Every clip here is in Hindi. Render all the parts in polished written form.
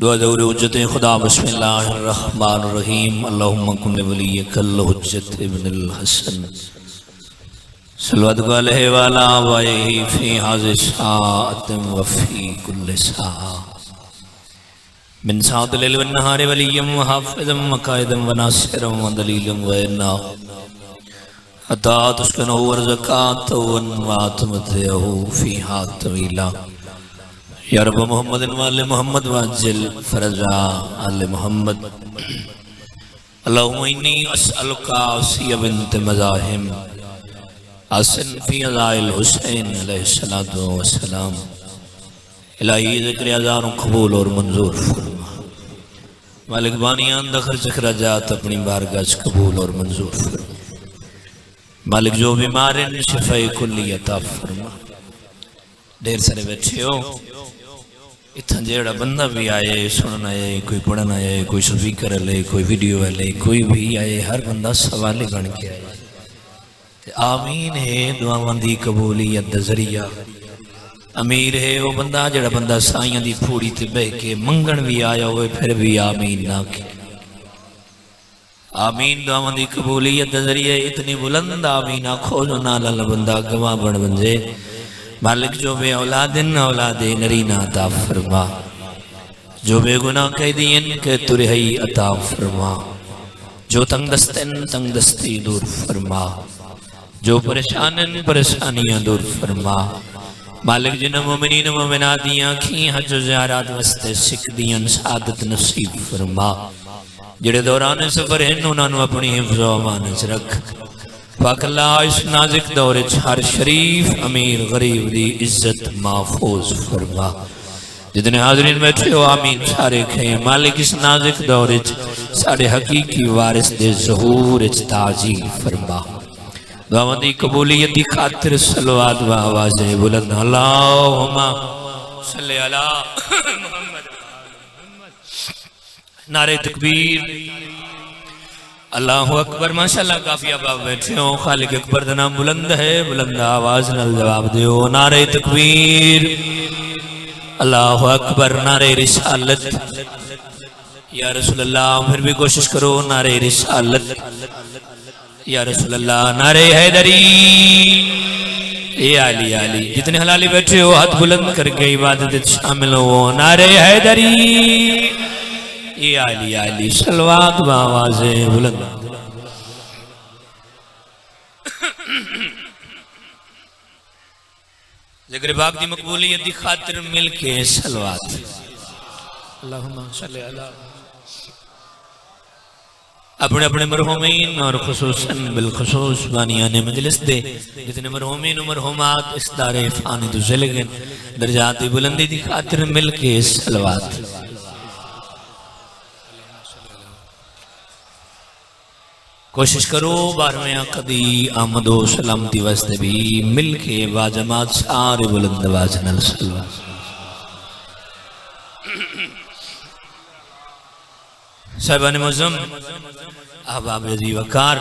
दुआ ज़रूर हुज्जत खुदा बिस्मिल्लाहिर्रहमानिर्रहीम अल्लाहुम्मा कुन वलियकल हुज्जत इब्नुल हसन सल्लल्लाहु अलैहि व अला आलिहि फी हाज़ि साअतिन व फी कुल्लि साअ मिन साअतिल लैल वन नहारि वलिय्यम व हाफ़िज़म व क़ाइदम व नासिरम व दलीलम व इन्ना हत्ता तुस्किनहु व ज़कातहु व अतमतहु फ़ीहा तवीला या रब मोहम्मद वाले मोहम्मद वाजिल फरजा आले मोहम्मद अल्लाहुम्मा इन्नी अस्अलुका आसिया बिन्त मज़ाहिम आसिन फी अज़ाइल हुसैन अलैहिस्सलातु वस्सलाम इलाही ज़िक्र अज़ारों कबूल और मंजूर फरमा। मालिक बानियान दखल ज़खराजात अपनी बारगाह कबूल और मंजूर फरमा। मालिक जो बीमार हैं शिफ़ाए कुल्ली अता फरमा। ढेर सारे बैठे हो इतना जेड़ा बंदा भी आए सुनना आए कोई पढ़ना आए कोई स्पीकर ले कोई वीडियो ले कोई भी आए हर बंदा सवाल बन के आए ते आमीन है दुआवां दी कबूलियत दा जरिया। अमीर है वो बंदा जेड़ा बंदा साइयां दी फूड़ी ते बह के मंगण भी आया होए फिर भी आमीन ना के आमीन दुआवां दी कबूलियत दा जरिया। इतनी बुलंद आमीन आखो जो नाल बंदा गवाह बन बंजे। मालिक जो बे औलादिन औलादे नरीना अता फरमा, जो बेगुनाह कैदियन के तुरहई अता फरमा, जो तंग दस्ती दूर फरमा, जो परेशानन परेशानियां दूर फरमा। मालिक जिन मोमिनीन मोमिनातियां खी हज ज़ियारत वस्ते सिख दियन सादत नसीब फरमा। जेड़े दौरान सफर हैं उन्होंने अपनी हिफ्ज़ो अमान च रख। पाकल्ला इस नाज़िक दौरे हर शरीफ अमीर गरीब दी इज्जत महफूज फरमा। जितने हाज़रीन बैठे हो आमीन सारे खे। मालिक इस नाज़िक दौरे सारे हकीकी वारिस दे ज़हूर ताज़ील फरमा। दुआवां दी कबूलियत दी खातिर सलवात व आवाज़ें बुलंद अल्लाहुम्मा सल्लि अला मुहम्मद। नारे तकबीर अल्लाहु अकबर। माशाअल्लाह काफी अब आप बैठे हो। खालिक अकबर का नाम बुलंद है, बुलंद आवाज नाल जवाब दो। नारे तकबीर अल्लाहु अकबर। नारे रिसालत या रसूल अल्लाह। फिर भी कोशिश करो। नारे रिसालत या रसूल अल्लाह। नारे हैदरी ये आली आली। जितने हलाली बैठे हो हाथ बुलंद करके इबादत शामिल हो। नारे हैदरी ये आली आली। सलवात व आवाज़ें बुलंद। ज़िक्र पाक दी मकबूलियत दी खातिर मिल के सलवात अल्लाहुम्मा सल्लि अला। अपने अपने मरहूमीन और खुसूसन बिलखुसूस बानियाने मजलिस दे जितने मरहूमीन मरहूमात इस दारे फानी तो चले गए दर्जात दी बुलंदी दी खातिर मिल के सलवात। कोशिश करो 12वें कदी आमदो सलामती वास्ते भी मिल के बाजमात सारे बुलंद आवाज नाल सलवा। साहिबान मुअज़्ज़म अहबाब अज़ीज़ वक़ार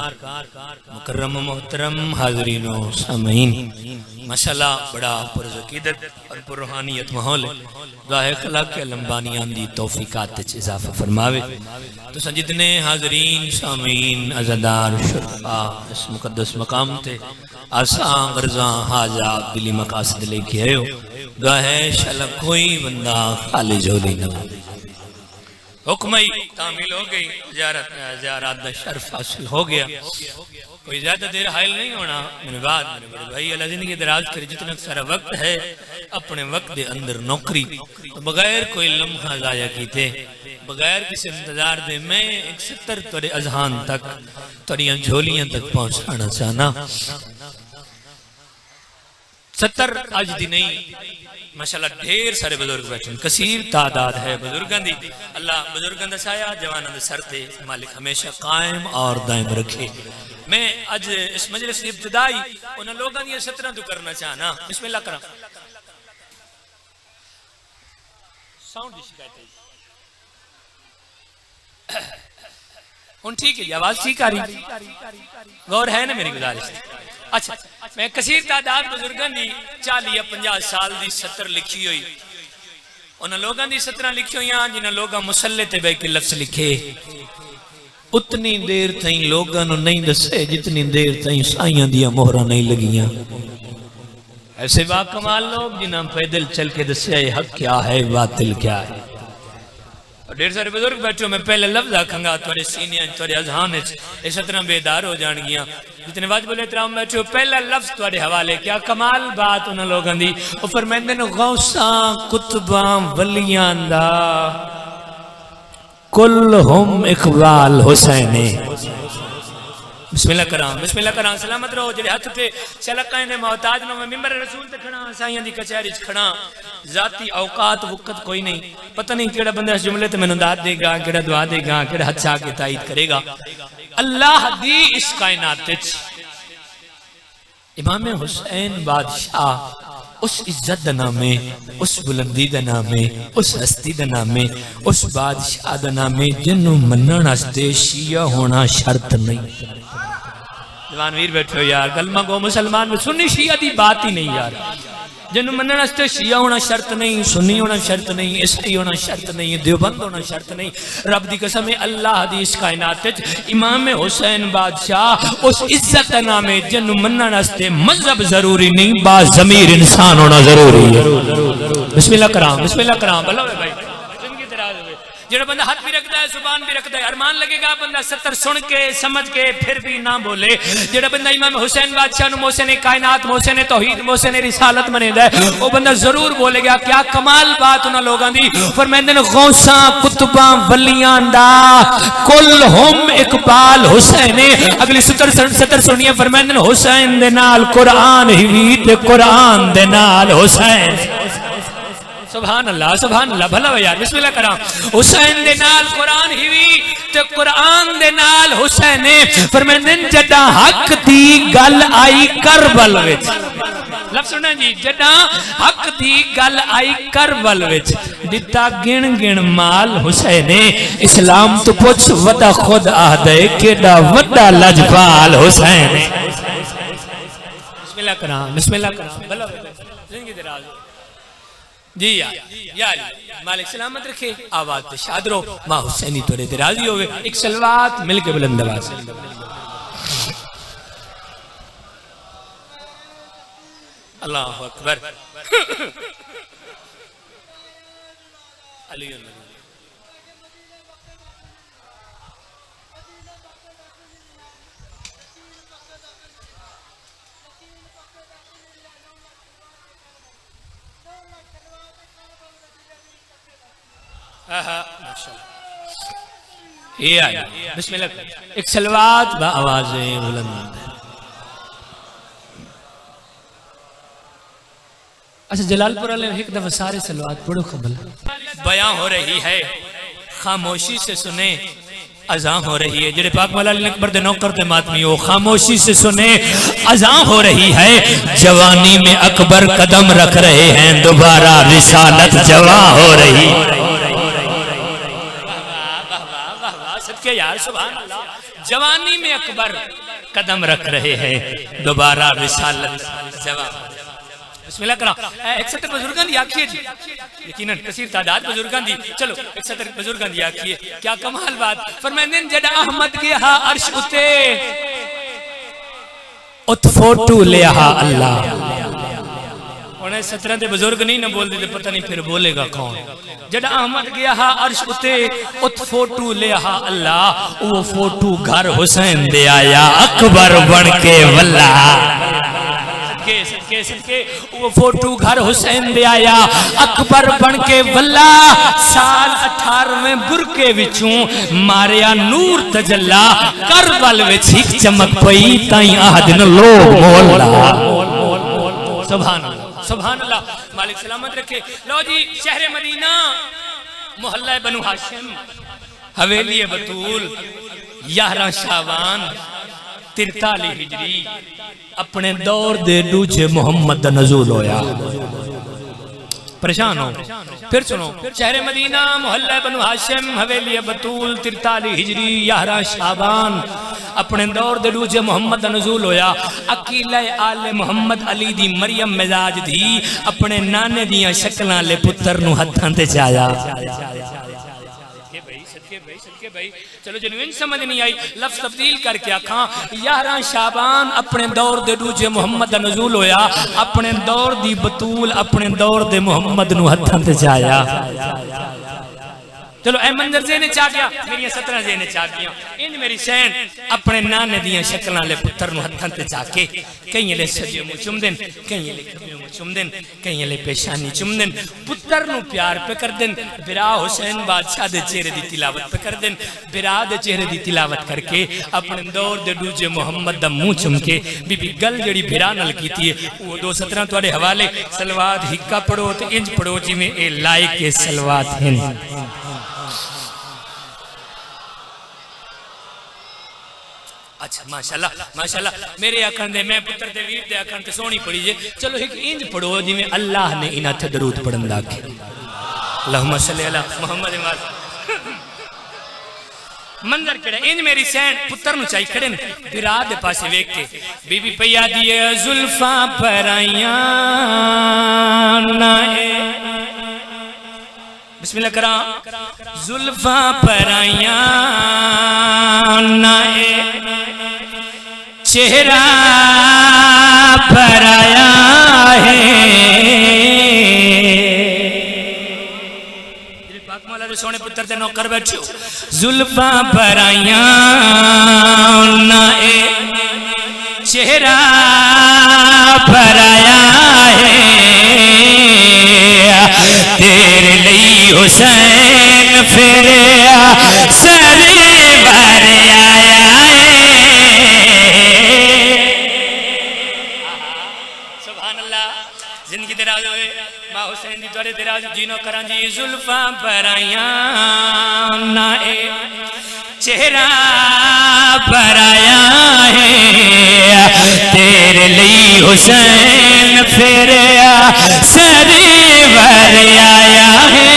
मुकर्रम मोहतरम हाज़रीनो सामीन। माशाअल्लाह बड़ा पुरज़कीदत और पुररूहानियत माहौल है। दुआ है अल्लाह के लंबानियां दी तौफीकात च इज़ाफ़ा फरमावे। तो जितने हाज़रीन सामीन अज़ादार शुरफ़ा इस मुक़द्दस मकाम ते आसां गर्ज़ां हाजात दिली मक़ासिद लेके आए हो। दुआ है इंशाअल्लाह कोई बंदा खाली झोली न हुक्म तामील हो गई। ज़ियारत दा शर्फ हासिल हो गया। कोई ज्यादा देर हायल नहीं होना। मेरे बाद मेरे बड़े भाई अल्लाह जिंदगी दराज करे। जितना सारा वक्त है अपने वक्त के अंदर नौकरी तो बगैर कोई लम्हा ज़ाया कीते बगैर किसी इंतजार दे मैं 71 तोरे अजहान तक तोरियां झोलियां तक पहुंचाना चाहना। 70 आज दी नहीं माशाअल्लाह ढेर सारे बुजुर्ग बैठे कसीर तादाद है बुजुर्गों की। अल्लाह बुजुर्गों का साया जवानों के सर पे मालिक हमेशा कायम और दायम रखे। मैं आज इस मजलिस की इब्तिदाई उन लोगों की 17 तो करना चाहना। बिस्मिल्लाह करा। साउंड की शिकायत है हुन ठीक है? आवाज ठीक आ रही? गौर है ना मेरी गुजारिश? अच्छा मैं कसीर तादाद बुजुर्गों की 40 या 50 साल की 70 लिखी हुई उन्हें लोगों की सतरा लिखियो जिन्हें लोग मुसल्ले ते बह के लफ्ज लिखे उतनी देर तई लोगों नहीं दसे जितनी देर तई साइयां दियां मोहरा नहीं लगियां। ऐसे बा कमाल लोग जिन्हें पैदल चल के दसिया हक क्या है बातिल क्या है। और ढेर सारे बुजुर्ग बैठे मैं पहले लफ्ज आखंगा थोड़े सीनियर थोड़े अजहान इस तरह बेदार हो जाएगियां जितने वाजिब एहतराम बैठे हो पहला लफ्ज थोड़े हवाले क्या कमाल बात उन्होंने लोगों की फरमांदे ने गौसा कुतबा वलियां दा कुल हुम इकबाल हुसैने। बिस्मिल्लाह करां सलामत रहो जेड़े हाथ उठे चलका ने मोहताज नो मैं मिंबर रसूल ते खड़ा साईं दी कचहरी च खड़ा जाती औकात वक्त कोई नहीं पता नहीं केड़ा बंदा इस जुमले ते मैनू दाद देगा केड़ा दुआ देगा केड़ा हथ आके ताईद करेगा। अल्लाह दी इस कायनात विच इमाम हुसैन बादशाह उस इज्जत दा नाम है उस बुलंदी दा नाम है उस हस्ती दा नाम है उस बादशाह दा नाम है जिन्नू मनण वास्ते शिया होना शर्त नहीं। जवान वीर बैठे हो यार कलमा को मुसलमान में सुन्नी शिया दी बात ही नहीं यार जिन्होंने मनण वास्ते शिया होना शर्त नहीं सुन्नी होना शर्त नहीं ईसाई होना शर्त नहीं देवबंद होना शर्त नहीं। रब दी कसम है अल्लाह दी इस कायनात विच इमाम हुसैन बादशाह उस इज्जत दा नाम है जिन्हों मनण वास्ते मजहब जरूरी नहीं बा ज़मीर इंसान होना जरूरी है। बिस्मिल्लाह करां भला होवे भाई जिंदगी दराज होवे जेड़ा बंदा हाथ भी रखता है जुबान भी रखता है अरमान लगेगा बंदा सत्तर सुन के समझ के फिर भी ना बोले। जेड़ा बंदा इमाम हुसैन बादशाह नु मोहसिन कायनात मोहसिन तौहीद मोहसिन रिसालत मनेदा है वो बंदा जरूर बोलेगा क्या कमाल बात उन्हां लोगां दी फरमांदे ने गौसा कुतबा वलियां दा कुल हुम इकबाल हुसैने। अगली सतर सुनिए फरमांदे ने हुसैन दे नाल कुरान ही ते कुरान दे नाल हुसैन। सुभान अल्लाह भला यार बिस्मिल्लाह करां हुसैन दे नाल कुरान ही ते कुरान दे नाल हुसैन फरमांदे जदा हक दी गल आई करबल विच लफ्ज सुना जी जदा हक दी गल आई करबल विच दिता गिण गिण माल हुसैन इस्लाम तो पुछ वदा खुद आहदे केड़ा वड्डा लजपाल हुसैन। बिस्मिल्लाह करां भला जिंदगी दराज जी यार मालिक सलामत रखे आवाज तो शाद रो मां हुसैनी थोड़े राजी होवे एक सलवात मिलके बुलंद आवाज अल्लाहु अकबर अली बिस्मिल्लाह एक सलवात बा आवाज़ें बुलंद। अच्छा जलालपुर वाले एक दफा सारे सलवात पढ़ो कबल बयां हो रही है खामोशी से सुने अज़ां हो रही है जेड़े पाक मौला अली अकबर दे नौकर ते मातमी हो खामोशी से सुने अज़ां हो रही है जवानी में अकबर कदम रख रहे हैं दोबारा रिसालत जवां हो रही के यार सुभान अल्लाह जवानी में अकबर कदम रख रहे हैं दोबारा रिसालत जवाब। बिस्मिल्लाह करा 170 बुजुर्गां दी आखिए जी यकीनन कसीर तादाद बुजुर्गां दी चलो 170 बुजुर्गां दी आखिए क्या कमाल बात फरमांदे जड़ा अहमद गया अर्श उते उत फोटो लिया अल्लाह उन्हें 17 दे बुजुर्ग नहीं ना बोल दे पता नहीं फिर बोलेगा कौन। जड़ा अहमद गया हा अर्श उते उत फोटो ले हा अल्लाह वो फोटो घर हुसैन दे आया अकबर बन के वल्ला सदके वो फोटो घर हुसैन दे आया अकबर बन के वल्ला साल 18वें बुरके विचों मारिया नूर तजल्ला करबल विच एक चमक पई ताई आह दिन लो मोला सुभान अल्लाह मालिक सलामत रखे। लो जी शहर मदीना मोहल्ला बनु हाशिम हवेली बतूल 11 शाबान 43 हिजरी अपने दौर दे दूजे मोहम्मद दा नज़ूल होया। परेशान हो। फिर सुनो, शहर मदीना, मोहल्ला बनु हाशिम, हवेली बतूल, 43 हिजरी, 11 शाबान, अपने दौर दे दूजे मुहम्मद नज़ूल होया। अकीला आले मुहम्मद अली दी मरियम मिजाज दी अपने नाने दियां शक्लां ले पुत्र नु हत्थां ते चाया। चलो जिन्हें समझ नहीं आई, लफ्ज तब्दील करके आखा, 11 शाबान अपने दौर दे दूजे मुहम्मद नज़ूल होया। अपने दौर दी बतूल अपने दौर दे मुहम्मद नु हत्थां ते चाया। चलो ए मंजर जेने चा गया, मेरी 17 जेने चा गया। इन मेरी सैन अपने नाने दियां शक्लां ले पुत्र नु हत्थां ते जाके कई ले सजे मुंह चुमदन, कई ले खब्बे मुंह चुमदन, कई ले पेशानी चुमदन। पुत्र नु प्यार पे कर देन, बिरा हुसैन बादशाह दे चेहरे दी तिलावत पे कर देन। बिरा दे चेहरे दी तिलावत करके अपने दौर दे दूजे मुहम्मद दा मुंह चुम के बीबी गल जड़ी बिरा नाल कीती है वो 217 तुहाडे हवाले। सलवात हिक्का पढ़ो ते इंज पढ़ो जिवें ए लायक के सलवात हैं। अच्छा माशाल्लाह माशाल्लाह, मेरे आखन दे मैं पुत्र दे वीर दे आखन ते सोहनी पड़ी जे। चलो एक इंज पढ़ो जिवें अल्लाह ने इन्हां ते दरूद पढ़न दा आखे। अल्लाहुम्मा सल्ली अला मुहम्मद। मंजर केड़ा इंज मेरी सैन पुत्र नु चाई खड़े ने बिरा दे पासे वेख के बीबी पया दी जुल्फा पराइयां ना ए बिस्मिल्लाह करा, जुल्फा पराइयां ना ए चेहरा पराया है। पाक मौला दे सोने पुत्र ते नौकर बैठो, जुल्फा पराइयां ना ए चेहरा पराया है। तेरे लिए हुसैन फिर सरी भर आया है। सुभान अल्लाह, जिंदगी दराज होए, मां हुसैन दी तोरे दराज जीनो करां जी। जुल्फा पराइयां ना ए चेहरा पराया है। तेरे लिए हुसैन फिर सरी भर आया है,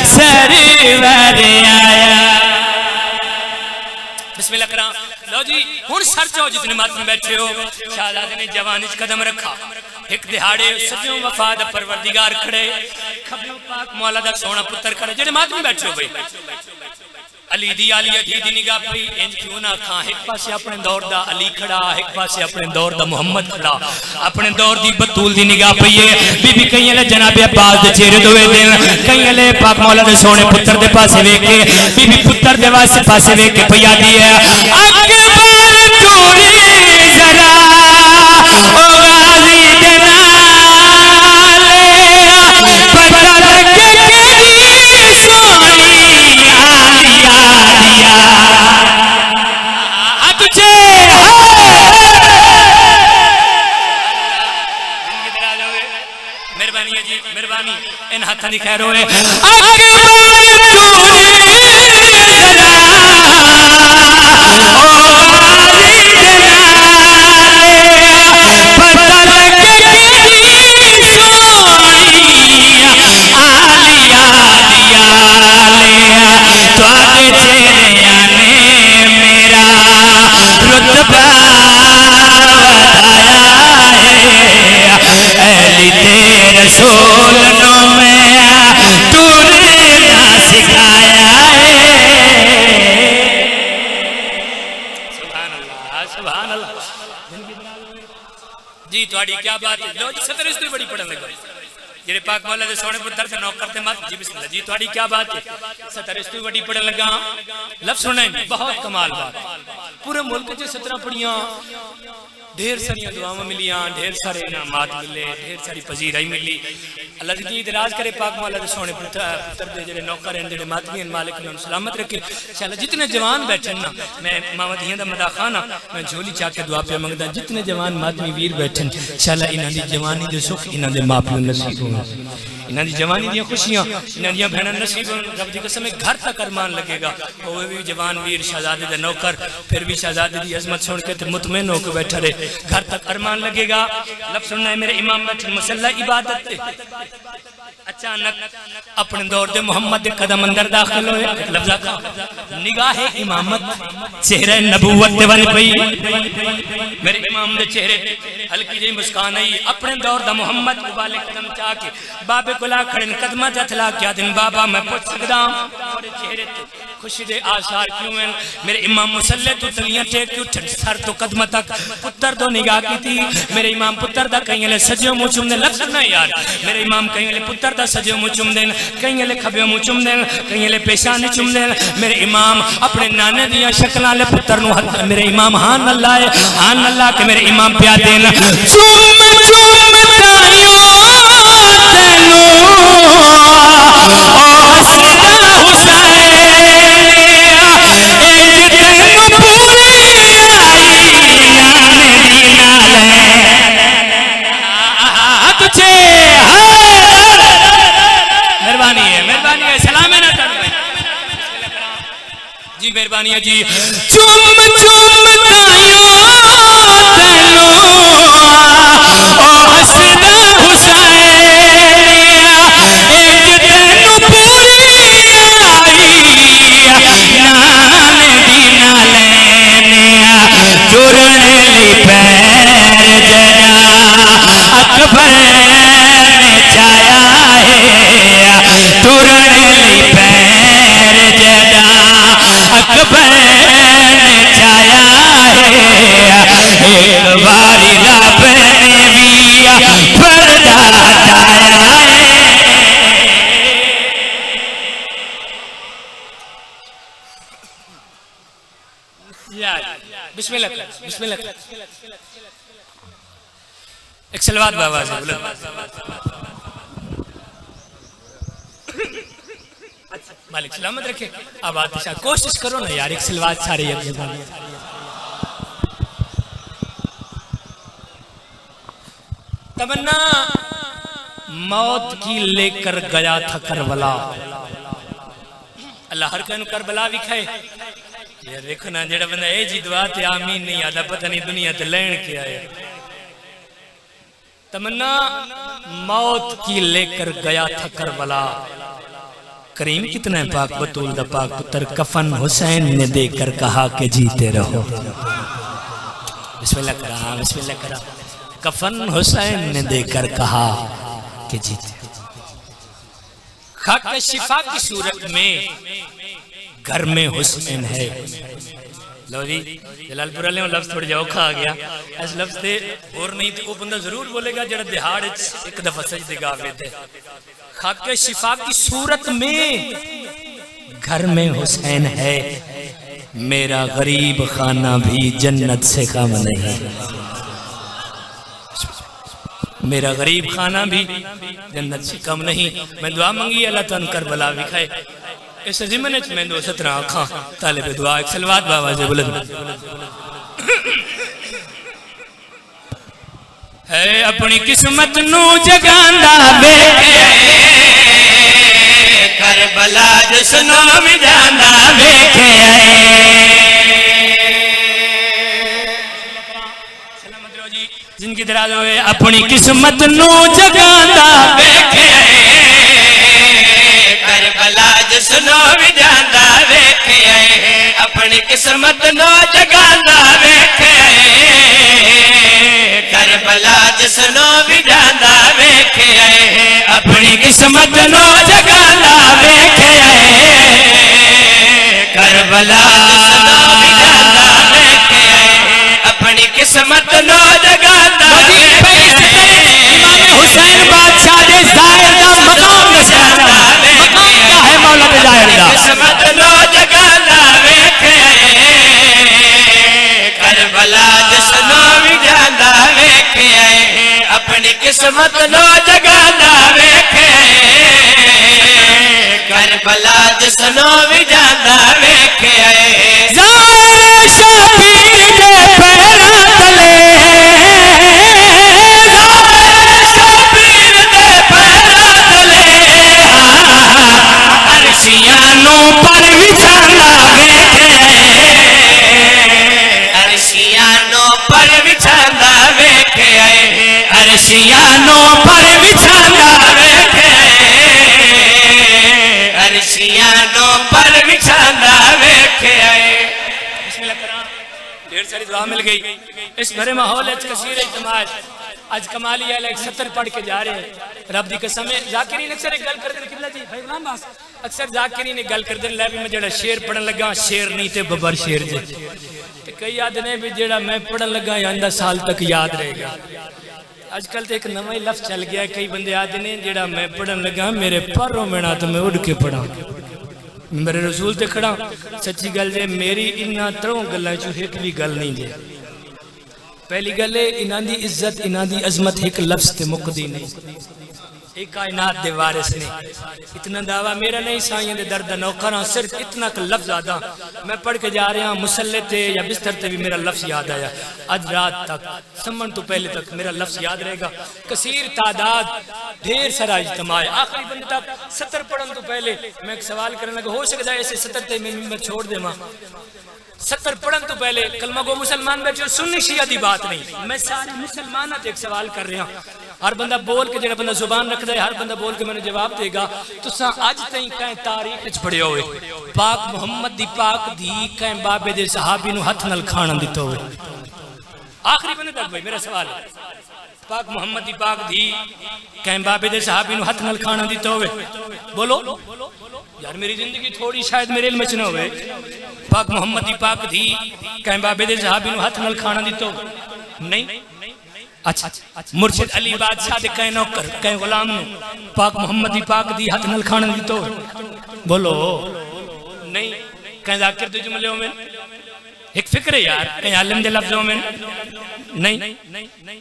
सरी भर आया। बिस्मिल्लाह करा लो जी, हुण सर जाओ जितने मात में बैठे हो। शहजादे ने जवानी कदम रखा, एक दिहाड़े सजों वफा दा परवरदिगार खड़े, खब्बे पाक मौला दा सोना पुत्र खड़े। जेड़े मात में बैठे हो भाई अली दी आलिया दी निगाह पई इंज क्यों ना खा। एक पासे अपने दौर दा अली खड़ा, एक पासे अपने दौर दा मोहम्मद खड़ा। अपने दौर दी बतूल दी निगाह पई है। बीबी कईयां ले जनाब अब्बास दे चेहरे दोवे दिन, कईयां ले पाक मौला दे सोने पुत्र दे पासे वेख के बीबी पुत्र दे वास्ते पासे वेख के पई आदी है, अकबर टूरी जरा ओ गाजी दे नाले पता लगे केड़ी सोनी आलिया दिया तुझे मेहरबानी है जी, मेहरबानी इन हाथों की खैर होए। जी थोड़ी क्या बात है। लो जी 17 इस्त्री बड़ी पढ़न लगा जेरे पाक मौला दे सोने पुत्र से नौकर ते मत जी बिस्मिल्लाह जी थोड़ी क्या बात है। 17 इस्त्री बड़ी पढ़न लगा लफ्ज सुने बहुत कमाल बात। पूरे मुल्क च 17 पढ़ियां, ढेर सारिया दुआवां मिलियां, ढेर सारे इनामात मिले, ढेर सारी पजीराई मिली। अल्लाह जी इदराज करे पाक मौला दे सोने पुत्र दे जेड़े नौकर हैं जेड़े मातमी मालिक ने सलामत रखे। इंशाअल्लाह जितने जवान बैठे ना मैं मावदियां दा मदा खाना मैं झोली चा के दुआ पे मंगदा जितने जवान मातमी वीर बैठे इंशाअल्लाह इन्हां दी जवानी दे सुख इन्हां दे मां-पिओ नसीब होवे, इन्हां दी जवानी दी खुशियां इन्हां दी बहना नसीब रब दी कसम घर तक अरमान लगेगा होवे भी जवान वीर शहजादे दे नौकर फिर भी शहजादे दी अजमत सुन के मुतमईन होकर बैठा रहे घर तक अरमान लगेगा। लफ्ज़ सुनना है मेरे इमाम बैठे मुसल्ला इबादत पे अचानक अपने दौर दे मोहम्मद दे कदम अंदर दाखिल होए लफ्ज़ का निगाह इमामत चेहरे नबूवत ते वन पई मेरे इमाम दे चेहरे हल्की जी मुस्कान आई अपने दौर दा मोहम्मद वाले कदम चा के बाबे कोला खड़े कदम ते हथ ला के दिन बाबा मैं पूछ सकदा और चेहरे ते खुशी दे आसार क्यों हैं मेरे इमाम मुसल्ले तो तलियां टेक के उठ सर तो कदम तक पुत्र तो निगाह की थी मेरे इमाम पुत्र दा कहीं ले सजो मुंह चुम दे लफ्ज़ ना यार मेरे इमाम कहीं ले पुत्र दा सजो मुंह चुम देन कहीं ले खब्बे मुंह चुम देन कहीं ले पेशानी चुम देन मेरे इमाम अपने नाने दियां शक्लां ले पुत्र नु मेरे इमाम हां अल्लाह के मेरे इमाम प्या देन चुम चुम तायो तेनू ओ हसदा हुसैन मेहरबानी है सलाम है ना जी मेहरबानी है जी चुम चुम तायो तेनू ओ हसदा हुसैन एक तेनू पूरी नाने दी नाले जुरने ली पैर जड़ा अकबर ने छाया है तुरने ली पैर जड़ा अकबर ने छाया है एक बारी रब ने भी पर्दा हटाया है बिस्मिल्लाह एक सलवात बाबा से बोलो मालिक सलामत रखे आबाद दिशा कोशिश करो ना यार एक सलवात सारे तमन्ना मौत की लेकर गया था करबला अल्लाह हर कहन करबला भी खाए यार देखो ना जेड़ा बंदा ए जी दुआ ते आमीन नहीं आता पता नहीं दुनिया ते लेन के आया तमन्ना मौत की लेकर गया था करबला करीम कितना है पाक बतूल दा पाक पुत्र कफन हुसैन ने देकर कहा कि जीते रहो बिस्मिल्लाह करा कफन हुसैन ने देकर कहा कि जीते खाक शिफा की सूरत में घर में हुसैन है लो जी जलालपुर वाले लफ्ज थोड़ा जा औखा आ गया इस लफ्ज से और नहीं तो वो बंदा जरूर बोलेगा जरा दिहाड़ एक दफा सजदे गावे थे खाके शिफा की सूरत में घर में हुसैन है मेरा गरीब खाना भी जन्नत से कम नहीं मेरा गरीब खाना भी जन्नत से कम नहीं मैं दुआ मंगी अल्लाह तन करबला विखाए इस ज़िम्मे में मैं दो 17 आँखा तालिब दुआ एक सलवात बाबा से बुलंद है अपनी किस्मत नू जगांदा वेखे करबला जिसनो भी जांदा वेखे जिनकी दराज होए अपनी किस्मत नू जगांदा वेखे करबला जिसनो भी जांदा वेखे अपनी किस्मत नू जगांदा वेखे करबला जिसनो भी जांदा वेखे अपनी किस्मत नू जगांदा वेखे करबला जिसनो भी जांदा वेखे अपनी किस्मत नू जगांदा वेखे इमाम हुसैन बादशाह दे जाहिर दा मकाम निशाना मकाम क्या है मौला दे जाहिर दा किस्मत नू जगांदा वेखे करबला जिसनो भी जांदा वेखे अपनी किस्मत नो जगांदा वेखे करबला जिसनो भी जांदा वेखे ज़ाहिर शबीर दे पैरां तले ज़ाहिर शबीर दे पैरां तले नो पर बिछांदा वेखे आए। ढेर सारी दुआ मिल गई इस भरे माहौल कसीर इज्तिमा। आज कमाल ही है 70 पढ़ के जा रहे हैं रब की कसम है। जाकिरीन अक्सर एक गल कर दे किबला जी भाई गुलाम बास अक्सर जाकिरीन एक गल कर दे लै भी मैं जेड़ा शेर पढ़न लगा शेर नहीं ते बबर शेर जे ते कई याद ने भी जेड़ा मैं पढ़न लगा आंदा साल तक याद रहेगा। आजकल तो एक नवा ही लफ्ज चल गया कई बंदे आते ने जेड़ा मैं पढ़न लगा मेरे परों मेना तो मैं उड़ के पढ़ा मेरे रसूल ते खड़ा। सच्ची गल जे मेरी इन्हां त्रों गल्लां चों एक भी गल नहीं जे। पहली गल है इन्हां दी इज्जत इन्हां दी अजमत एक लफ्ज ते मुकदी नहीं। एक कायनात दे वारिस ने इतना दावा मेरा नहीं साईं दे दर्द नौकर हां सिर्फ इतना क लफ्ज आदा मैं पढ़ के जा रहा मुसल्ले ते या बिस्तर ते भी मेरा लफ्ज याद आया। आज रात तक समन तो पहले तक मेरा लफ्ज याद रहेगा। कसीर तादाद ढेर सारा इज्तिमा आखिरी बंदे तक 70 पढ़न तो पहले मैं एक सवाल करने लगा हो सकता है ऐसे 70 ते मैं छोड़ देवा 70 पढ़न तो पहले कलमा गो मुसलमान बैठे सुन्नी शिया दी बात नहीं मैं सारे मुसलमान एक सवाल कर रहा हर बंदा बोल के जो बंदा जुबान रखता है हर बंदा बोल के मैंने जवाब देगा। तुसा अज तई कहीं तारीख च पढ़िया होए पाक मुहम्मद दी पाक दी कहीं बाबे दे सहाबी नु हथ नाल खाना दिता होए आखिरी बंदे तक भाई मेरा सवाल है पाक मुहम्मद दी पाक दी कहीं बाबे दे सहाबी नु हथ नाल खाना दिता होए बोलो यार मेरी जिंदगी थोड़ी शायद मेरे इल्म च न होवे। पाक मुहम्मद दी पाक दी कहीं बाबे दे सहाबी नु हथ नाल खाना दिता नहीं। अच्छा मुर्शिद अली बादशाह दे कहीं नौकर कहीं गुलाम नु पाक मुहम्मद दी पाक दी हथ नाल खाना दितो बोलो नहीं। कहीं जाकिर दे जुमले में एक फिक्र है यार कहीं आलिम दे लफ्जों में नहीं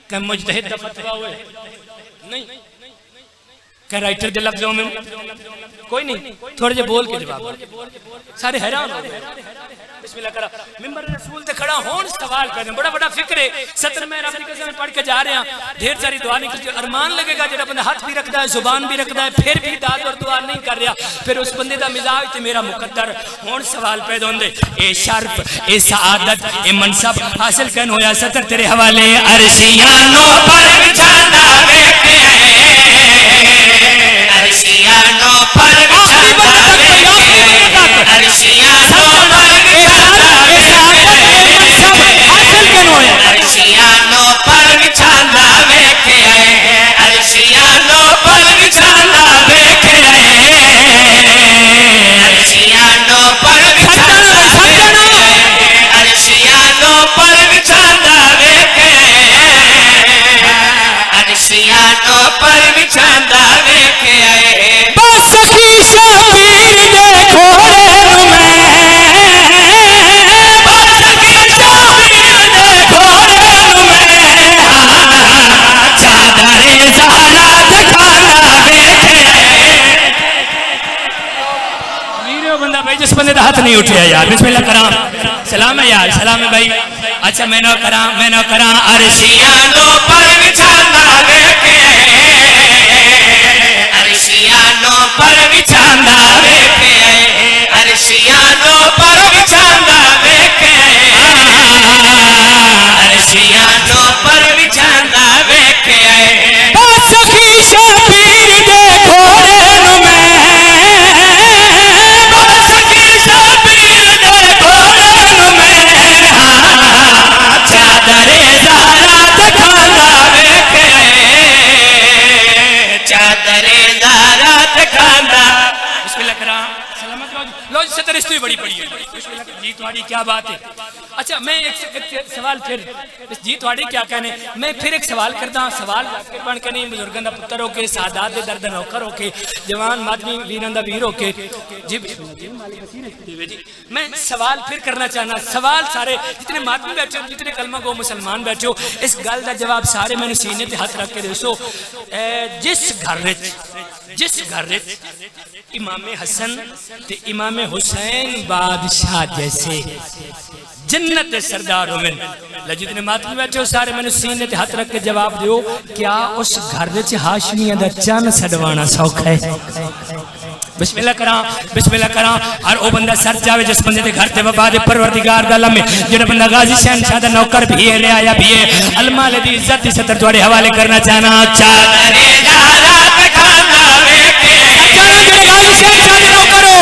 कहीं मुजतहिद दा फतवा हुए नहीं कहीं राइटर दे लफ्जों में कोई नहीं। थोड़े जे बोल के जवाब सारे हैरान हो गए। बिस्मिल्लाह करा मिंबर रसूल ते खड़ा होन सवाल कर बड़ा बड़ा फिक्र है 70 में रब दी कसम पढ़ के जा रहे हैं ढेर सारी दुआ निकल अरमान लगेगा जेड़ा बंदा हाथ भी रखता है जुबान भी रखता है फिर भी दाद और दुआ नहीं कर रहा फिर उस बंदे दा मिजाज ते मेरा मुकद्दर होन सवाल पैदा होंदे ए शर्फ ए सआदत ए मनसब हासिल करन होया 70 तेरे हवाले अरशियानो पर बिछाना बैठे अरशियानो पर बिछाना बैठे अरशियानो पर अरशियानो पर बिछाना बैठे अरशियानो पर बिछाना बैठे अरशियानो पर बिछाना बैठे अरशियानो पर बिछाना बैठे अरशियानो पर बिछाना बैठे बस की शबीर देखो जिस बंदे का हाथ नहीं उठा यार बिस्मिल्लाह करा सलाम है यार सलाम है भाई। अच्छा मैं ना करा अरशियानो पर बिछाना बैठे अरशियानो पर बिछाना बैठे अरशियानो पर बिछाना बैठे अरशियानो पर बिछाना बैठे बस की शबीर देखो बड़ी पड़ी है जी तुम्हारी क्या बात है। अच्छा मैं एक सवाल फिर जी तुम्हारी क्या कहने मैं फिर एक सवाल करता हूं सवाल बन के नहीं बुजुर्गों का पुत्र होके सादात दे दर्द नौकर होके जवान मादमी वीरां दा वीर होके जी मैं सवाल फिर करना चाहना सवाल सारे जितने मादमी बैठे हो जितने कलमा गो मुसलमान बैठे हो इस गल का जवाब सारे मैंने सीने ते हाथ रख के दसो जिस घर इमाम हसन ते इमाम हुसैन बादशाह जैसे जन्नत सरदार होवे जितने मातमी बैठे हो सारे मैंने सीने ते हाथ रख के जवाब दो क्या उस घर विच हाशमियां दा चन्न छडवाना सौखा है। बिस्मिल्लाह करा और ओ बंदा सर जावे जिस बंदे दे घर ते वफा दे परवरदिगार दा लम्हे जेड़ा बंदा गाजी शहनशाह दा नौकर भी है ले आया भी है अलमाल दी इज्जत दी सतर तुम्हारे हवाले करना चाहना चादरे दारात खाना वेखे गाजी शहनशाह दे नौकर हो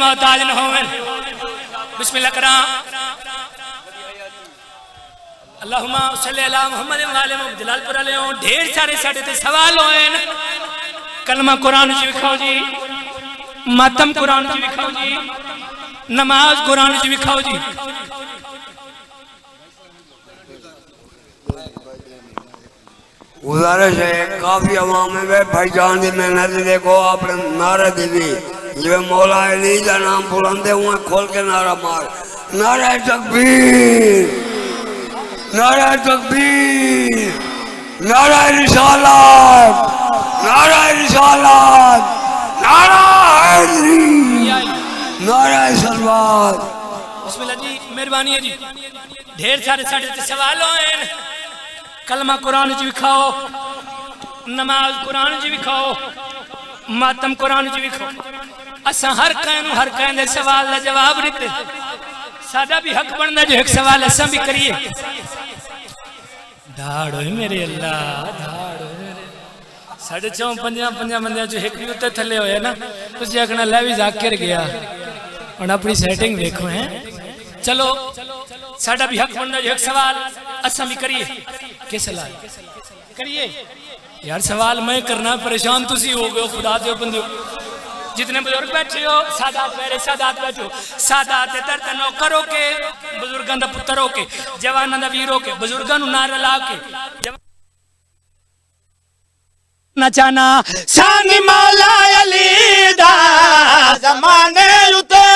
मोहताज न होवे। बिस्मिल्लाह करा। अल्लाहुम्मा सल्ली अला मुहम्मद व आले मुहम्मद। जलालपुर वाले हो ढेर सारे साडे ते सवाल होए न। कलमा कुरान च विखाओ जी, मातम कुरान च विखाओ जी, नमाज कुरान च विखाओ जी। गुजारिश है काफी अवाम में भाईजान की मेहनत देखो अपने नारे दी भी जिवे मौला अली का नाम बुलंदे हुए खोल के नारा मार। नारा तकबीर, नारा तकबीर, नारा रिसालत, नारा रिसालत, नारा हैदरी, नारा सलवात। बिस्मिल्लाह जी, मेहरबानी है जी। ढेर सारे साडे ते सवाल होए। कलमा कुरान च विखाओ, नमाज कुरान च विखाओ, मातम कुरान च विखाओ। असा हर कहन दे सवाल का जवाब दिते। साडा भी हक बनता जो एक सवाल असा भी करिए। धाड़ होए मेरे अल्लाह, धाड़ होए मेरे। साढ़े 4-5 बंदियां चो एक भी उत्ते थले होया ना, तुसीं आखना लै भी जाकिर गया। हुण अपनी सेटिंग देखो है। चलो साडा भी हक बनता जो एक सवाल असा भी करिए। के सवाल करिए यार? सवाल मैं करना परेशान तुसी हो गए हो। खुदा दे बंदे जितने बुजुर्ग बैठे हो, सादात मेरे सादात बैठो, सादात दर्द नो करो के बुजुर्गों का पुत्र हो के, जवानों का वीर हो के, बुजुर्गों नारा ला के नचाना। सानी मौला अली दा ज़माने उते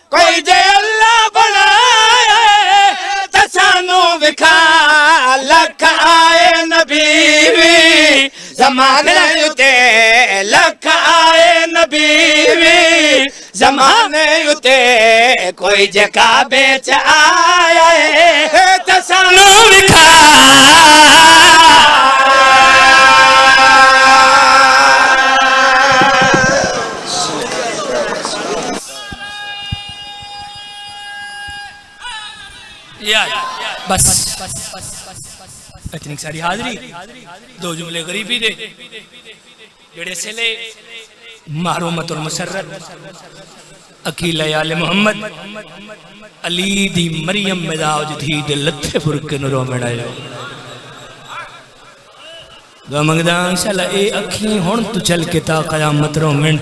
कोई जे अल्लाह बनाए ते सानू विखा लख आए नबी भी। ज़माने उते लख आए नबी भी। ज़माने उते कोई जे काबे च आए ते सानू विखा। बस इतनी सारी हाजरी, दो जुमले गरीबी दे जेड़े सिले मारो मतुल मुसर्रत अकील आले मोहम्मद अली दी मरियम मिजाज धी दे लथे फुरके नो रोमड़ायो दो मंगदा इंशाअल्लाह। ए अखी हुण तू चल के ता कयामत रोमण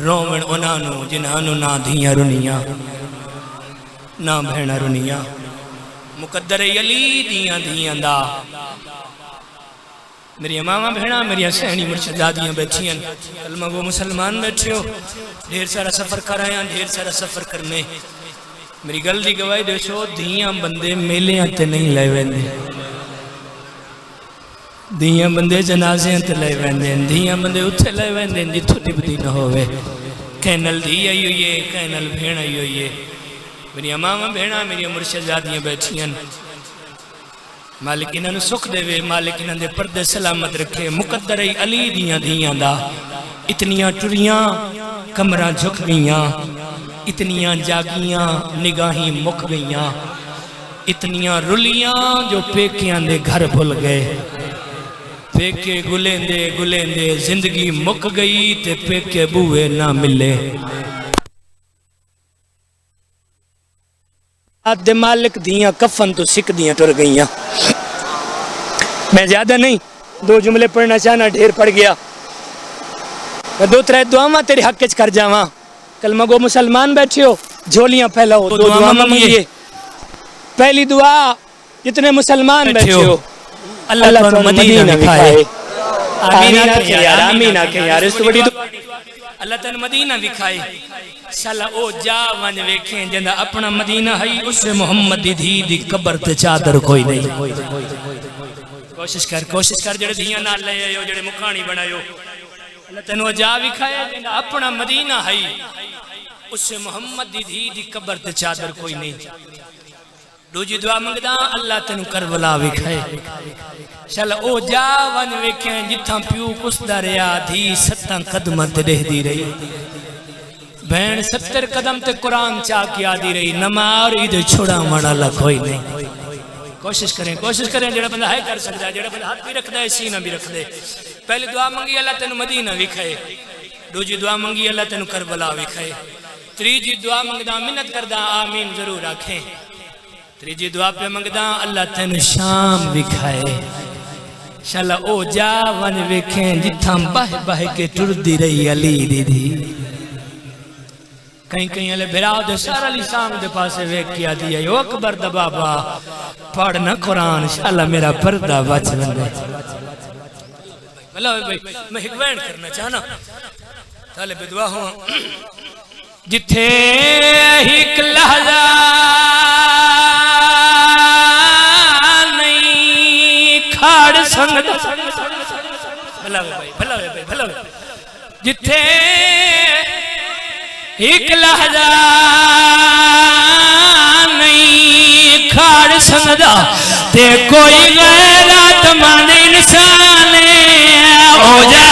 रोमण उन्हां नु जिन्हां नु ना धियां रुनियां ना भेणा रुनियां। मुकद्दर अली दियां दियां दा मेरी मामा भेणा मेरी सहनी मुर्शदादियां बैठियां। कलमा वो मुसलमान बैठे हो, ढेर सारा सफर कर आया, ढेर सारा सफर करने। मेरी गल की गवाही देशो, धियां बंदे मेलियां ते नहीं ले वेंदे, धियां बंदे जनाजे ते ले वेंदे, धियां बंदे उत्थे ले वेंदे जिथों निभदी न होवे। कैनल धी आई हुई है, कैनल भेण आई हुई है। मेरी मामा भेणा मेरी मुर्शदादियां बैठियां। मालिक इन्हां नूं सुख देवे, मालिक इन्हां दे पर्दे सलामत रखे। मुकद्दर अली दियां धियां दा इतनियां टुरियां कमरा झुक गईयां, इतनियां जागियां निगाही मुक गईयां, इतनियां रुलियां जो पेकियां दे घर भुल गए। पेके गुलेंदे गुलेंदे जिंदगी मुक गई ते पेके बूए ना मिले। दे मालिक दियां कफन तो सिक दियां टुर गईयां। मैं ज्यादा नहीं 2 जुमले पढ़ना चाहना, ढेर पड़ गया। मैं 2-3 दुआवां तेरे हक च कर जावा। कलमा गो मुसलमान बैठे हो, झोलियां फैलाओ, 2 दुआ मांगिए। पहली दुआ, जितने मुसलमान बैठे हो अल्लाह तो मदीना दिखाए। आमीन आखे यार, आमीन आखे यार। इस तो बड़ी दुआ अल्लाह तन मदीना दिखाए। साला ओ जा वन वेखे जंदा अपना मदीना है, उससे मोहम्मद दी धी दी कब्र ते चादर कोई नहीं। कोशिश कर जेड़े धियां नाल ले आयो, जेड़े मुखानी बनायो, अल्लाह तन ओ जा विखाया जंदा अपना मदीना है, उससे मोहम्मद दी धी दी कब्र ते चादर कोई नहीं। दूजी दुआ मंगदा अल्लाह तेन करबला विखाए। चल ओ जा वन वेखे जिथा प्यू कुसदा रहा, धी 7 कदम ते रहदी रही, भैन 70 कदम ते कुरान चा के आदी रही। नमार ईद छोड़ा वाला कोई नहीं। कोशिश करें जेड़ा बंदा है कर सकता है, जेड़ा बंदा हाथ भी रखदा है सीना भी रख दे। पहली दुआ मंगी अल्लाह तेन मदीना विखाए, दूजी दुआ मंगी अल्लाह तेन करबला विखाए, तीजी दुआ मंगदा मिन्नत करदा आमीन जरूर आखें, तीजी दुआ पे मंगदा अल्लाह तेन शाम विखाए। शाला ओ जा वन वेखें जिथा बह बह के टुरदी रही अली दीदी। कहीं कहीं अले बिरा दे सारा अली शाम दे पासे वेख के आदी है, ओ अकबर दा बाबा पढ़ना कुरान, शाला मेरा पर्दा बच बंदे। भला भाई मैं एक बैन करना चाहना, ताले बेदुआ हो जिथे एक लहजा खाड़ संगत। भला भाई जिथे एक लहजा नहीं खाड़ संगदा ते कोई गैरत मंद इंसान हो जा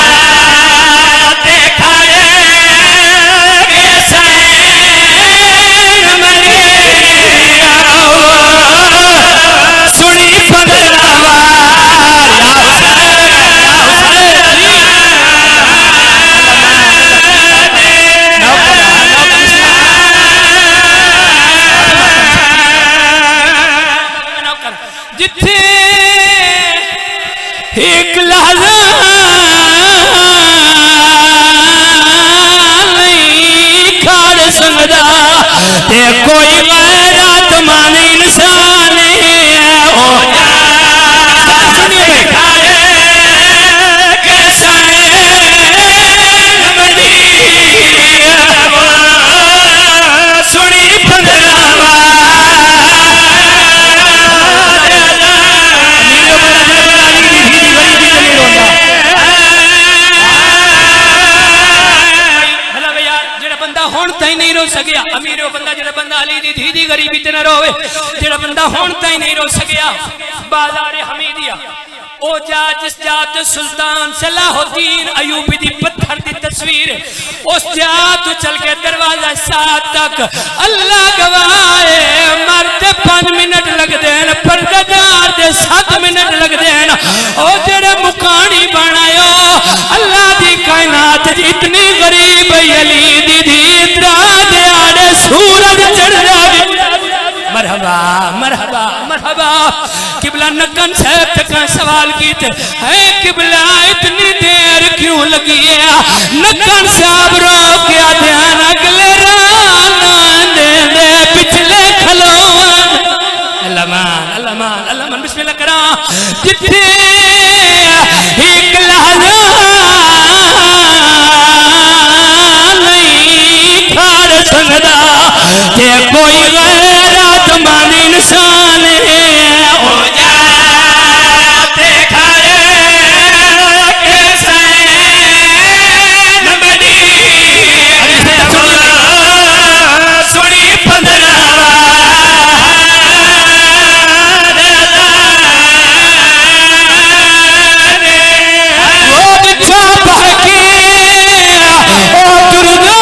एक लहजा नहीं खाड़ संगदा ते कोई गैरत मंद इंसान हो जा। सकिया अमीर बंदा जेड़ा बंदा अली दी धी दी गरीबी ते न रोवे, जेड़ा बंदा हुण ताई नहीं रो सकिया। बाजार हमीदिया ओ जा जिस जात सुल्तान सलाहुद्दीन अयूबी दी पत्थर दी तस्वीर, उस जात चल के दरवाजा 7 तक अल्लाह गवाए मरते 5 मिनट लगदे न, पर्दादार दे 7 मिनट लगदे न। ओ जेड़े मुकानी बनायो अल्लाह दी कायनात इतनी गरीब अली दी धी सूरज चढ़दा। मरहबा मरहबा मरहबा। किबला नकन साहब तक सवाल कीते है किबला इतनी देर क्यों लगी है? नकन साहब रो के ध्यान अगले रान दे पिछले खलोवन। अल्लाहमान अल्लाहमान अल्लाहमान बिस्मिल्लाह करा। जिथे एक लहजा संगदा ते कोई गैरत मंद इंसान हो जा खाए के सैन बड़ी सुनी 15 वो बिछा बह के ओ दुर्गा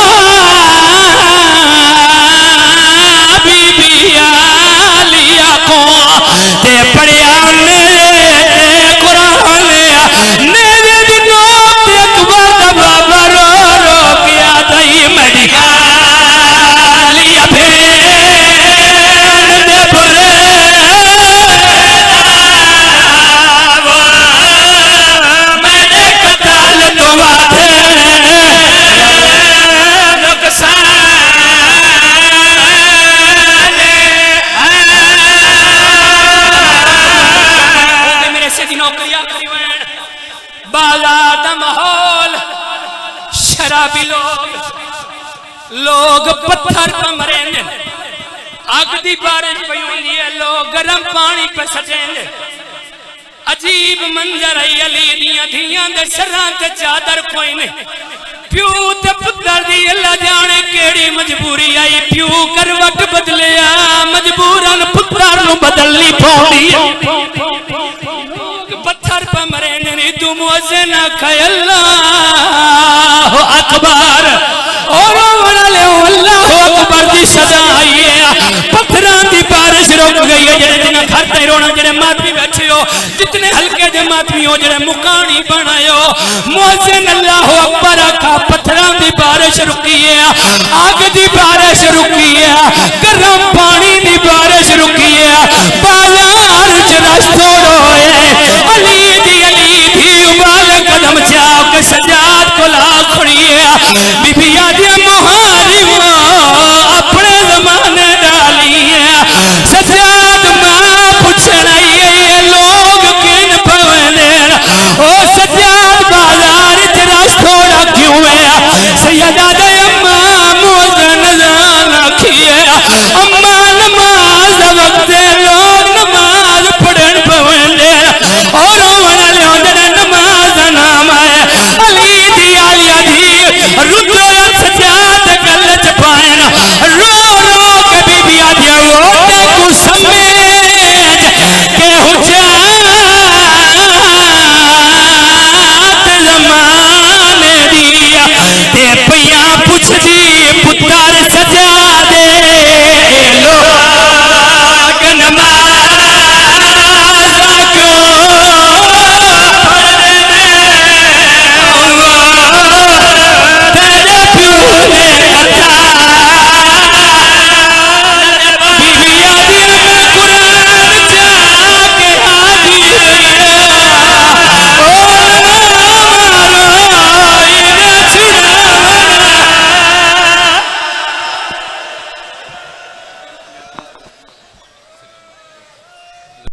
लोग पत्थर पर मरेंगे, अग दी बारिश पई हुंदी है, लोग गरम पानी पे सटेंगे। अजीब मंजर है अली दियां धियां दे सरां ते चादर कोई नहीं। प्यू ते पुत्र दी अल्लाह जाने केड़ी मजबूरी आई, प्यू करवट बदलिया मजबूरन पुत्र नु बदलनी पौंदी है। लोग पत्थर पे मरे ने तू मुअज्जिन आखे अल्लाह अकबर और वाले अल्लाह अकबर दी सदा आई है। पत्थरां दी बारिश रुक गई है। जेड़े जिन्हां घर ते रोना, जेड़े मातमी बैठे हो, जितने हल्के दे मातमी हो, जेड़े मुकानी बनायो, मुअज्जिन अल्लाह अकबर आखा पत्थरां दी बारिश रुकी है, आग दी बारिश रुकी है, गरम पानी